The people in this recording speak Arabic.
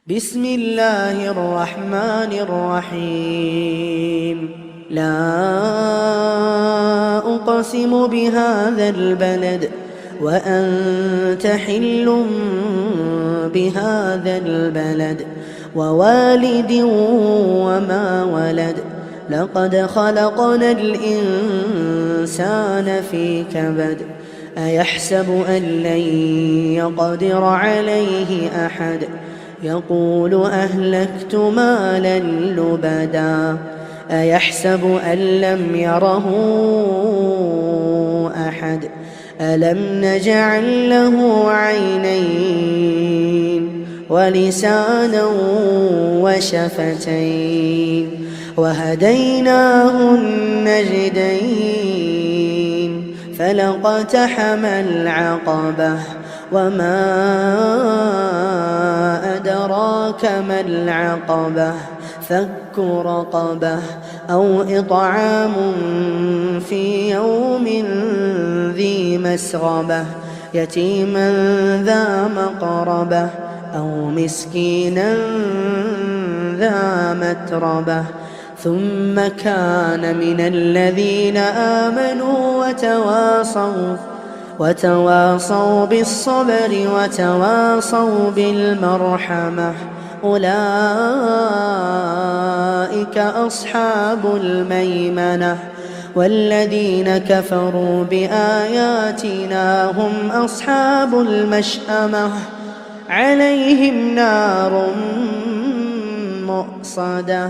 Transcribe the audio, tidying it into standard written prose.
بسم الله الرحمن الرحيم. لا أقسم بهذا البلد وأنت حل بهذا البلد ووالد وما ولد. لقد خلقنا الإنسان في كبد. أيحسب أن لن يقدر عليه أحد. يقول أهلكت مالا لبدا. أيحسب أن لم يره أحد. ألم نجعل له عينين ولسانا وشفتين وهديناه النجدين فلاقتحم العقبة وما أدراك ما العقبة. فك رقبة أو إطعام في يوم ذي مسغبة يتيما ذا مقربة أو مسكينا ذا متربة ثم كان من الذين آمنوا وتواصوا بالصبر وتواصوا بالمرحمة. أولئك أصحاب الميمنة. والذين كفروا بآياتنا هم أصحاب المشأمة. عليهم نار مؤصدة.